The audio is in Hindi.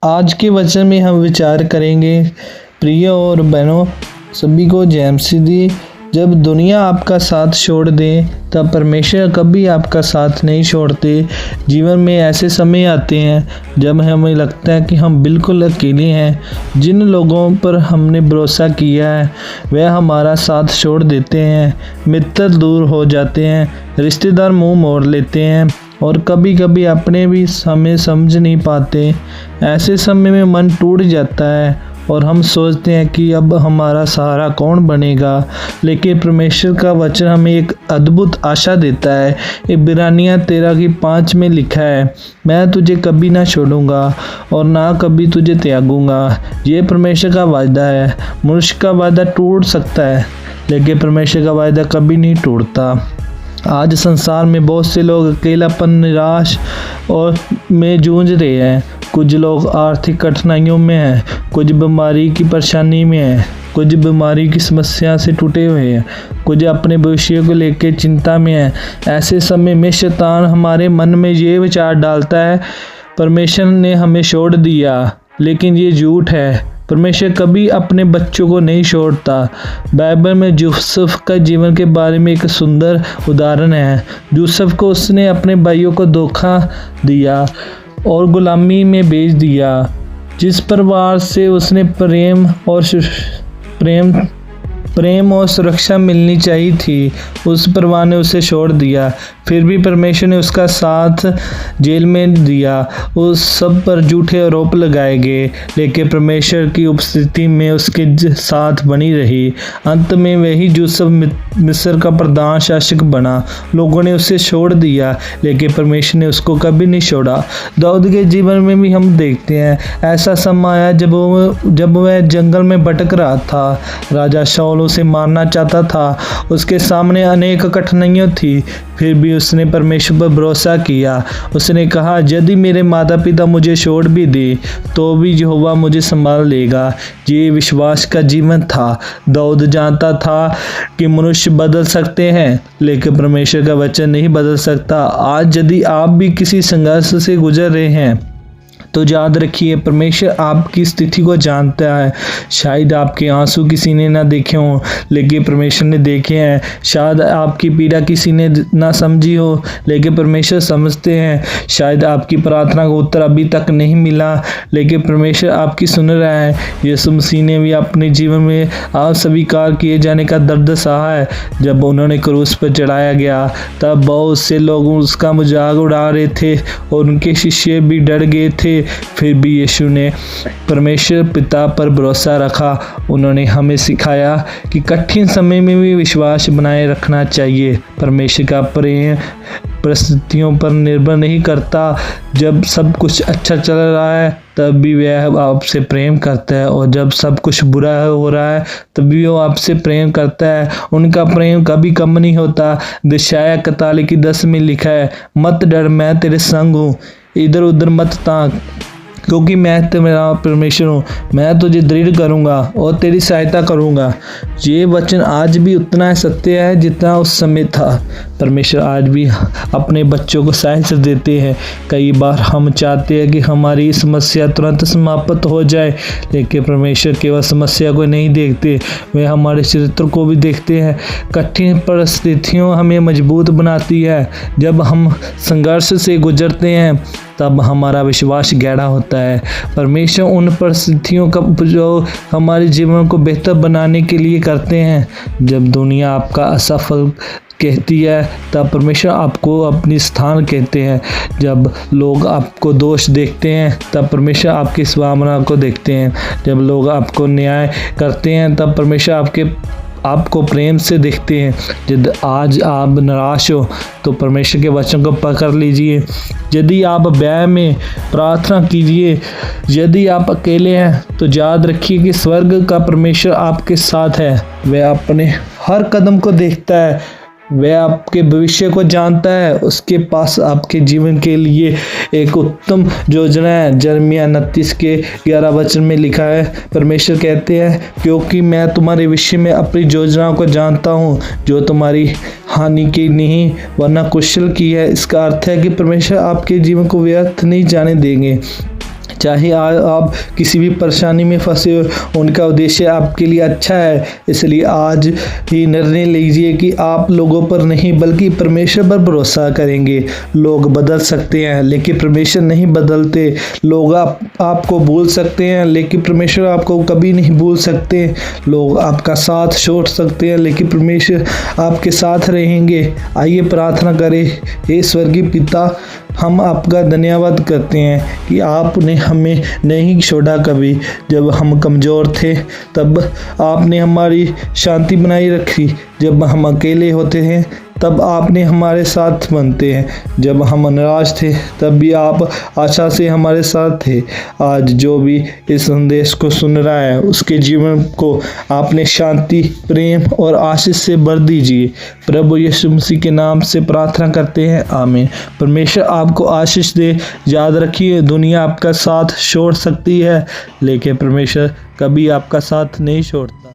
आज के वचन में हम विचार करेंगे। प्रिय और बहनों, सभी को जय मसीह दी। जब दुनिया आपका साथ छोड़ दे तब परमेश्वर कभी आपका साथ नहीं छोड़ते। जीवन में ऐसे समय आते हैं जब हमें लगता है कि हम बिल्कुल अकेले हैं। जिन लोगों पर हमने भरोसा किया है वह हमारा साथ छोड़ देते हैं, मित्र दूर हो जाते हैं, रिश्तेदार मुंह मोड़ लेते हैं और कभी कभी अपने भी हमें समझ नहीं पाते। ऐसे समय में मन टूट जाता है और हम सोचते हैं कि अब हमारा सहारा कौन बनेगा। लेकिन परमेश्वर का वचन हमें एक अद्भुत आशा देता है। इब्रानियन 13:5 में लिखा है, मैं तुझे कभी ना छोड़ूंगा और ना कभी तुझे त्यागूंगा। ये परमेश्वर का वायदा है। मनुष्य का वायदा टूट सकता है लेकिन परमेश्वर का वायदा कभी नहीं टूटता। आज संसार में बहुत से लोग अकेलापन, निराश और में जूझ रहे हैं। कुछ लोग आर्थिक कठिनाइयों में हैं, कुछ बीमारी की परेशानी में हैं, कुछ बीमारी की समस्या से टूटे हुए हैं, कुछ अपने भविष्य को लेकर चिंता में हैं। ऐसे समय में शैतान हमारे मन में ये विचार डालता है, परमेश्वर ने हमें छोड़ दिया। लेकिन ये झूठ है। परमेश्वर कभी अपने बच्चों को नहीं छोड़ता। बाइबल में यूसुफ का जीवन के बारे में एक सुंदर उदाहरण है। यूसुफ को उसने अपने भाइयों को धोखा दिया और गुलामी में बेच दिया। जिस परिवार से उसने प्रेम और सुरक्षा मिलनी चाहिए थी, उस परिवार ने उसे छोड़ दिया। फिर भी परमेश्वर ने उसका साथ जेल में दिया। उस सब पर झूठे आरोप लगाए गए लेकिन परमेश्वर की उपस्थिति में उसके साथ बनी रही। अंत में वही यूसुफ मिस्र का प्रधान शासक बना। लोगों ने उसे छोड़ दिया लेकिन परमेश्वर ने उसको कभी नहीं छोड़ा। दाऊद के जीवन में भी हम देखते हैं ऐसा समय आया जब वह जंगल में भटक रहा था। राजा शाऊल उसे मारना चाहता था। उसके सामने अनेक कठिनाइयां थी, फिर भी उसने परमेश्वर पर भरोसा किया। उसने कहा, यदि मेरे माता पिता मुझे छोड़ भी दे तो भी यहोवा मुझे संभाल लेगा। ये विश्वास का जीवन था। दाऊद जानता था कि मनुष्य बदल सकते हैं लेकिन परमेश्वर का वचन नहीं बदल सकता। आज यदि आप भी किसी संघर्ष से गुजर रहे हैं तो याद रखिए, परमेश्वर आपकी स्थिति को जानता है। शायद आपके आंसू किसी ने ना देखे हों लेकिन परमेश्वर ने देखे हैं। शायद आपकी पीड़ा किसी ने ना समझी हो लेकिन परमेश्वर समझते हैं। शायद आपकी प्रार्थना का उत्तर अभी तक नहीं मिला लेकिन परमेश्वर आपकी सुन रहा है। यीशु मसीह ने भी अपने जीवन में अस्वीकार किए जाने का दर्द सहा है। जब उन्होंने क्रूस पर चढ़ाया गया तब बहुत से लोग उसका मजाक उड़ा रहे थे और उनके शिष्य भी डर गए थे। फिर भी यीशु ने परमेश्वर पिता पर भरोसा रखा। उन्होंने हमें सिखाया कि कठिन समय में भी विश्वास बनाए रखना चाहिए। परमेश्वर का प्रेम परिस्थितियों पर निर्भर नहीं करता। जब सब कुछ अच्छा चल रहा है तब भी वह आपसे प्रेम करता है और जब सब कुछ बुरा हो रहा है तब भी वो आपसे प्रेम करता है। उनका प्रेम कभी कम नहीं होता। यशायाह 41:10 में लिखा है, मत डर, मैं तेरे संग हूँ, इधर उधर मत ताक, क्योंकि मैं तेरा परमेश्वर हूँ। मैं तुझे दृढ़ करूँगा और तेरी सहायता करूँगा। ये वचन आज भी उतना सत्य है जितना उस समय था। परमेश्वर आज भी अपने बच्चों को सहायता देते हैं। कई बार हम चाहते हैं कि हमारी समस्या तुरंत समाप्त हो जाए लेकिन परमेश्वर केवल समस्या को नहीं देखते, वे हमारे चरित्र को भी देखते हैं। कठिन परिस्थितियों हमें मजबूत बनाती है। जब हम संघर्ष से गुजरते हैं तब हमारा विश्वास गहरा होता है। परमेश्वर उन परिस्थितियों का जो हमारे जीवन को बेहतर बनाने के लिए करते हैं। जब दुनिया आपका असफल कहती है तब परमेश्वर आपको अपनी स्थान कहते हैं। जब लोग आपको दोष देखते हैं तब परमेश्वर आपकी स्वामना को देखते हैं। जब लोग आपको न्याय करते हैं तब परमेश्वर आपको प्रेम से देखते हैं। यदि आज आप निराश हो तो परमेश्वर के वचन को पकड़ लीजिए। यदि आप व्यय में प्रार्थना कीजिए। यदि आप अकेले हैं तो याद रखिए कि स्वर्ग का परमेश्वर आपके साथ है। वह अपने हर कदम को देखता है। वह आपके भविष्य को जानता है। उसके पास आपके जीवन के लिए एक उत्तम योजना है। यिर्मयाह 29:11 में लिखा है, परमेश्वर कहते हैं, क्योंकि मैं तुम्हारे विषय में अपनी योजनाओं को जानता हूँ जो तुम्हारी हानि की नहीं वरना कुशल की है। इसका अर्थ है कि परमेश्वर आपके जीवन को व्यर्थ नहीं जाने देंगे। चाहे आप किसी भी परेशानी में फंसे हो, उनका उद्देश्य आपके लिए अच्छा है। इसलिए आज ही निर्णय लीजिए कि आप लोगों पर नहीं बल्कि परमेश्वर पर भरोसा करेंगे। लोग बदल सकते हैं लेकिन परमेश्वर नहीं बदलते। लोग आपको भूल सकते हैं लेकिन परमेश्वर आपको कभी नहीं भूल सकते। लोग आपका साथ छोड़ सकते हैं लेकिन परमेश्वर आपके साथ रहेंगे। आइए प्रार्थना करें। हे स्वर्गीय पिता, हम आपका धन्यवाद करते हैं कि आपने हमें नहीं छोड़ा कभी। जब हम कमज़ोर थे तब आपने हमारी शांति बनाई रखी। जब हम अकेले होते हैं तब आपने हमारे साथ बनते हैं। जब हम निराश थे तब भी आप आशा से हमारे साथ थे। आज जो भी इस संदेश को सुन रहा है उसके जीवन को आपने शांति, प्रेम और आशीष से भर दीजिए। प्रभु यीशु मसीह के नाम से प्रार्थना करते हैं, आमीन। परमेश्वर आपको आशीष दे। याद रखिए, दुनिया आपका साथ छोड़ सकती है लेकिन परमेश्वर कभी आपका साथ नहीं छोड़ता।